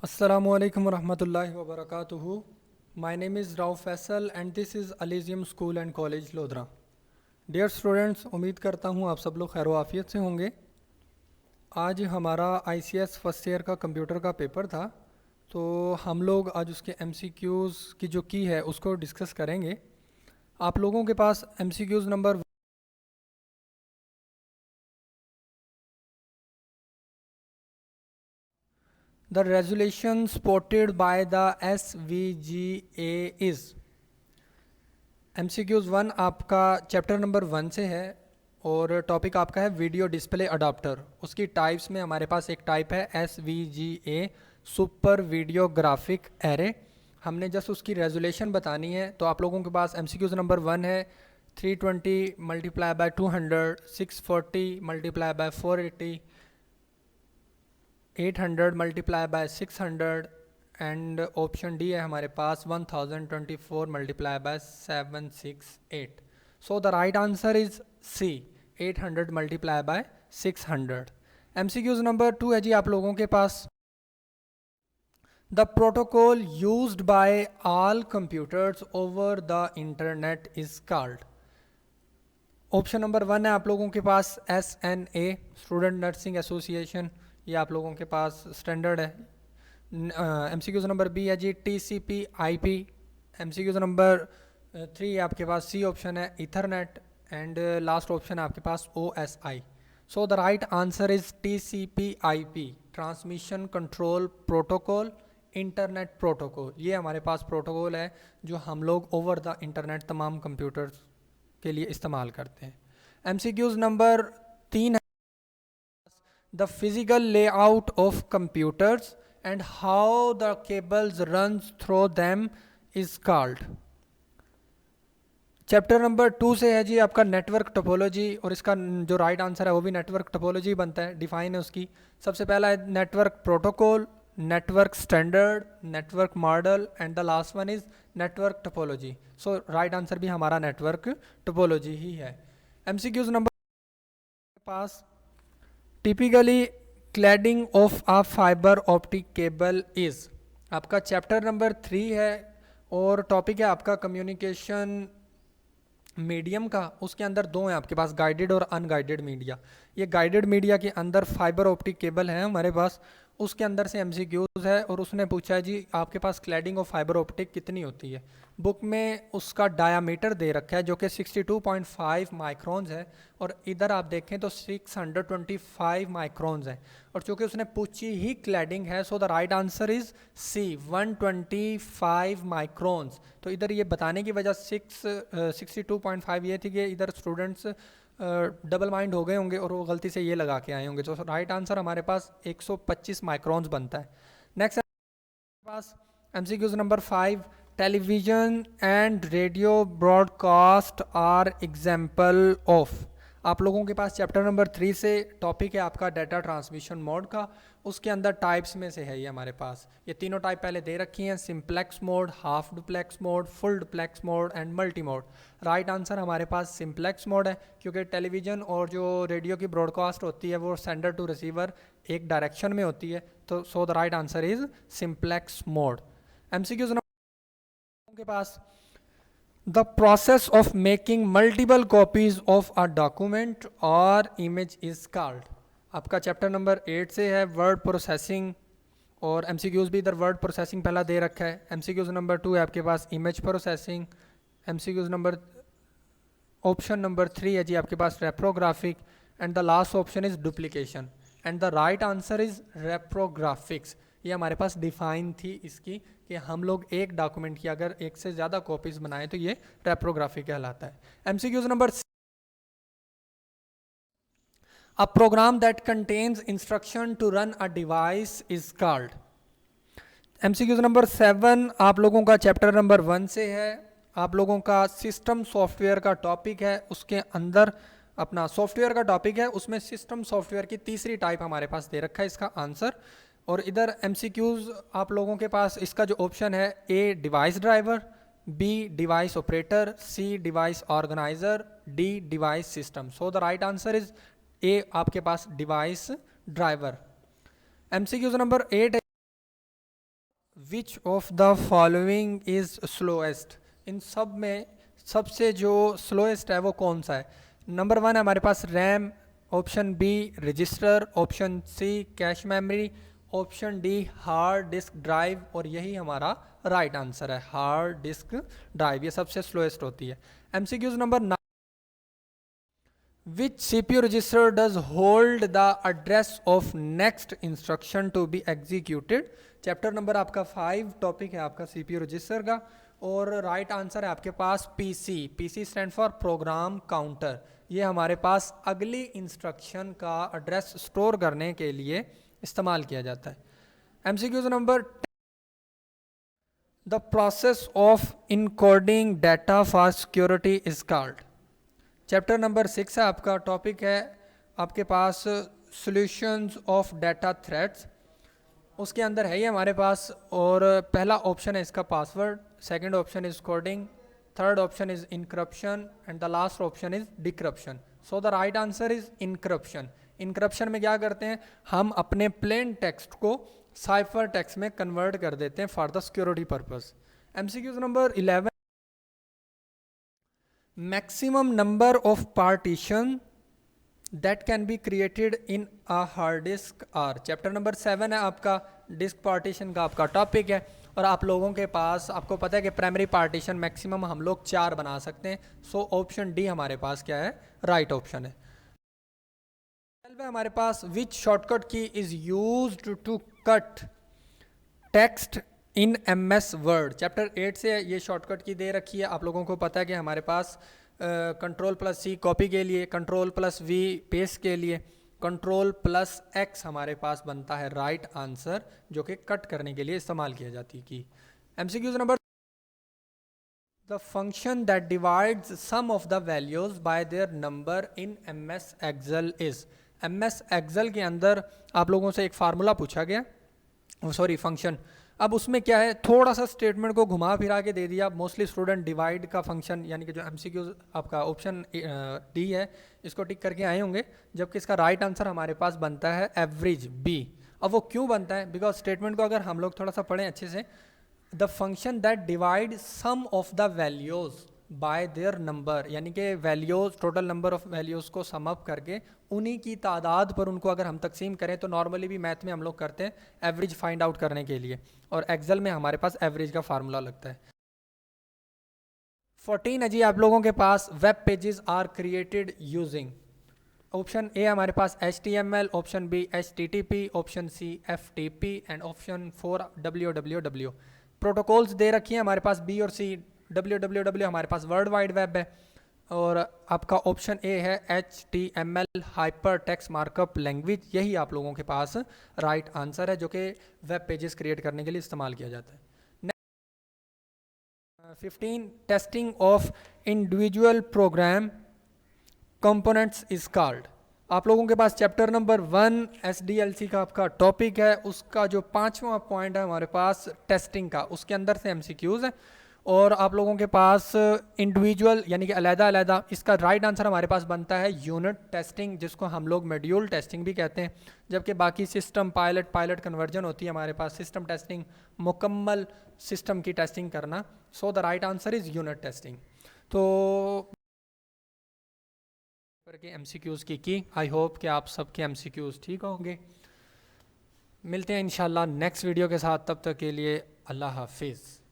Assalamualaikum warahmatullahi wabarakatuh. My name is Rauf Faisal and this is Elysium School and College लोधरा. Dear students, उम्मीद करता हूँ आप सब लोग खैर आफियत से होंगे। आज हमारा आईसीएस फर्स्ट ईयर का कंप्यूटर का पेपर था, तो हम लोग आज उसके एमसीक्यूज़ की जो की है उसको डिस्कस करेंगे। आप लोगों के पास MCQs number the resolution supported by the SVGA is MCQs 1 आपका चैप्टर नंबर 1 से है और टॉपिक आपका है वीडियो डिस्प्ले अडाप्टर। उसकी टाइप्स में हमारे पास एक टाइप है SVGA super video graphic array. हमने जस्ट उसकी रेजोल्यूशन बतानी है, तो आप लोगों के पास एमसीक्यूज़ नंबर 1 है 320 multiply by 200, 640 multiply by 480, 800 multiply by 600 and option D है हमारे पास 1024 multiply by 768। So the right answer is C 800 multiply by 600। MCQs number 2 है जी आप लोगों के पास। The protocol used by all computers over the internet is called. Option number 1 है आप लोगों के पास SNA स्टूडेंट नर्सिंग एसोसिएशन, ये आप लोगों के पास स्टैंडर्ड है। एमसीक्यूज़ नंबर बी है जी TCP/IP। एमसीक्यूज़ नंबर 3 आपके पास सी ऑप्शन है इथरनेट एंड लास्ट ऑप्शन है आपके पास OSI। So the right answer is TCP/IP transmission control protocol internet protocol. ये हमारे पास प्रोटोकॉल है जो हम लोग ओवर द इंटरनेट तमाम कंप्यूटर्स के लिए इस्तेमाल करते हैं। एमसीक्यूज़ नंबर 3 है the physical layout of computers and how the cables runs through them is called। Chapter number 2 से है जी आपका नेटवर्क टोपोलॉजी, और इसका जो राइट आंसर है वो भी नेटवर्क टोपोलॉजी बनता है। डिफाइन है उसकी, सबसे पहला है network protocol, network standard, network model and the last one is network topology. So right answer भी हमारा नेटवर्क टोपोलॉजी ही है। MCQs number pass typically cladding of a fibre optic cable is आपका चैप्टर नंबर 3 है और topic है आपका communication medium का। उसके अंदर दो हैं आपके पास, गाइडेड और अनगाइडेड मीडिया। ये गाइडेड मीडिया के अंदर फाइबर ऑप्टिक केबल है हमारे पास, उसके अंदर से एमसीक्यूज है और उसने पूछा है जी आपके पास क्लैडिंग ऑफ फाइबर ऑप्टिक कितनी होती है। बुक में उसका डायामीटर दे रखा है जो कि 62.5 माइक्रोन्स है और इधर आप देखें तो 625 माइक्रोन्स है, और चूंकि उसने पूछी ही क्लैडिंग है so the right answer is C 125 microns. तो इधर ये बताने की वजह 62.5 ये थी कि इधर स्टूडेंट्स डबल माइंड हो गए होंगे और वो गलती से ये लगा के आए होंगे। तो राइट आंसर हमारे पास 125 माइक्रोन्स बनता है। नेक्स्ट पास MCQs number 5 television and radio broadcast are example of. आप लोगों के पास चैप्टर नंबर 3 से टॉपिक है आपका डाटा ट्रांसमिशन मोड का। उसके अंदर टाइप्स में से है ये हमारे पास, ये तीनों टाइप पहले दे रखी हैं, simplex mode, half duplex mode, full duplex mode and multi mode. Right answer हमारे पास सिंप्लेक्स मोड है, क्योंकि टेलीविज़न और जो रेडियो की ब्रॉडकास्ट होती है वो सेंडर टू रिसीवर एक डायरेक्शन में होती है, तो so the right answer is simplex mode. MCQs के पास the process of making multiple copies of a document और इमेज इज कॉल्ड। आपका चैप्टर नंबर 8 से है वर्ड प्रोसेसिंग, और एमसीक्यूज भी इधर वर्ड प्रोसेसिंग पहला दे रखा है। एमसीक्यूज नंबर 2 है आपके पास image processing. MCQs number option number 3 है जी आपके पास reprographic and the last option is duplication and the right answer is reprographics. ये हमारे पास डिफाइन थी इसकी कि हम लोग एक डॉक्यूमेंट की अगर एक से ज़्यादा कॉपीज बनाएं तो ये रेप्रोग्राफी कहलाता है। MCQs number a program that contains instruction to run a device is called. MCQs number 7 आप लोगों का चैप्टर नंबर 1 से है। आप लोगों का सिस्टम सॉफ्टवेयर का टॉपिक है, उसके अंदर अपना सॉफ्टवेयर का टॉपिक है, उसमें सिस्टम सॉफ्टवेयर की तीसरी टाइप हमारे पास दे रखा है इसका आंसर। और इधर एमसीक्यूज आप लोगों के पास इसका जो ऑप्शन है A device driver, B device operator, C device organiser, D device system. So the right answer is A आपके पास device driver. MCQs number 8 which of the following is slowest, इन सब में सबसे जो स्लोएस्ट है वो कौन सा है? नंबर 1 है हमारे पास RAM, option B register, option C cache memory, option D hard disk drive, और यही हमारा राइट आंसर है, हार्ड डिस्क ड्राइव, ये सबसे स्लोएस्ट होती है। MCQs number 9, which CPU register does hold the address of next instruction to be executed? Chapter number आपका 5 topic है आपका सीपीयू रजिस्टर का, और राइट आंसर है आपके पास PC. PC stand for program counter. ये हमारे पास अगली इंस्ट्रक्शन का एड्रेस स्टोर करने के लिए इस्तेमाल किया जाता है। MCQs number, the process of encoding data for security is called. Chapter number 6 है आपका, टॉपिक है आपके पास सॉल्यूशंस ऑफ डाटा थ्रेट्स। उसके अंदर है ये हमारे पास, और पहला ऑप्शन है इसका password, second option is coding, third option is encryption, and the last option is decryption. So the right answer is encryption. Encryption में क्या करते हैं, हम अपने प्लेन टेक्स्ट को साइफर टेक्स्ट में कन्वर्ट कर देते हैं for the security purpose. MCQs number 11, maximum number of partition that can be created in a hard disk are. Chapter number 7 है आपका, डिस्क पार्टीशन का आपका टॉपिक है, और आप लोगों के पास आपको पता है कि प्राइमरी पार्टीशन मैक्सिमम हम लोग 4 बना सकते हैं। सो ऑप्शन डी हमारे पास क्या है, राइट ऑप्शन है। 12 है हमारे पास, which shortcut key is used to cut text in MS Word. Chapter 8 से ये शॉर्टकट की दे रखी है। आप लोगों को पता है कि हमारे पास कंट्रोल+C कॉपी के लिए, कंट्रोल+V पेस्ट के लिए, कंट्रोल+X हमारे पास बनता है राइट आंसर, जो कि कट करने के लिए इस्तेमाल किया जाती है की। MCQs number, the function that divides sum of the values by their number in MS Excel is. MS Excel के अंदर आप लोगों से एक फार्मूला पूछा गया, सॉरी फंक्शन। अब उसमें क्या है, थोड़ा सा स्टेटमेंट को घुमा फिरा के दे दिया। मोस्टली स्टूडेंट डिवाइड का फंक्शन, यानी कि जो एमसीक्यू आपका ऑप्शन डी है, इसको टिक करके आए होंगे, जबकि इसका राइट आंसर हमारे पास बनता है एवरेज बी। अब वो क्यों बनता है, बिकॉज स्टेटमेंट को अगर हम लोग थोड़ा सा पढ़ें अच्छे से, the function that divide sum of the values by their number, यानी कि values, total number of values को सम अप करके उन्हीं की तादाद पर उनको अगर हम तकसीम करें, तो नॉर्मली भी मैथ में हम लोग करते हैं एवरेज फाइंड आउट करने के लिए, और एक्सेल में हमारे पास एवरेज का फार्मूला लगता है। 14 है जी आप लोगों के पास, web pages are created using. Option A हमारे पास HTML, option B HTTP, option C FTP, and option 4 www। Protocols दे रखी हैं हमारे पास बी और सी। www हमारे पास वर्ल्ड वाइड वेब है, और आपका ऑप्शन ए है HTML hyper text markup language. यही आप लोगों के पास राइट आंसर है, जो कि वेब पेजेस क्रिएट करने के लिए इस्तेमाल किया जाता है। 15 testing of individual program components is called. आप लोगों के पास चैप्टर नंबर 1 SDLC का आपका टॉपिक है, उसका जो 5वां पॉइंट है हमारे पास टेस्टिंग का, उसके अंदर से MCQs है। और आप लोगों के पास इंडिविजुअल यानी कि अलग-अलग, इसका राइट आंसर हमारे पास बनता है यूनिट टेस्टिंग, जिसको हम लोग मॉड्यूल टेस्टिंग भी कहते हैं, जबकि बाकी सिस्टम पायलट कन्वर्जन होती है हमारे पास, सिस्टम टेस्टिंग मुकम्मल सिस्टम की टेस्टिंग करना। सो the right answer is unit testing. तो के MCQs की आई होप कि आप सबके MCQs ठीक होंगे। मिलते हैं इंशाल्लाह नेक्स्ट वीडियो के साथ, तब तक के लिए अल्लाह हाफिज़।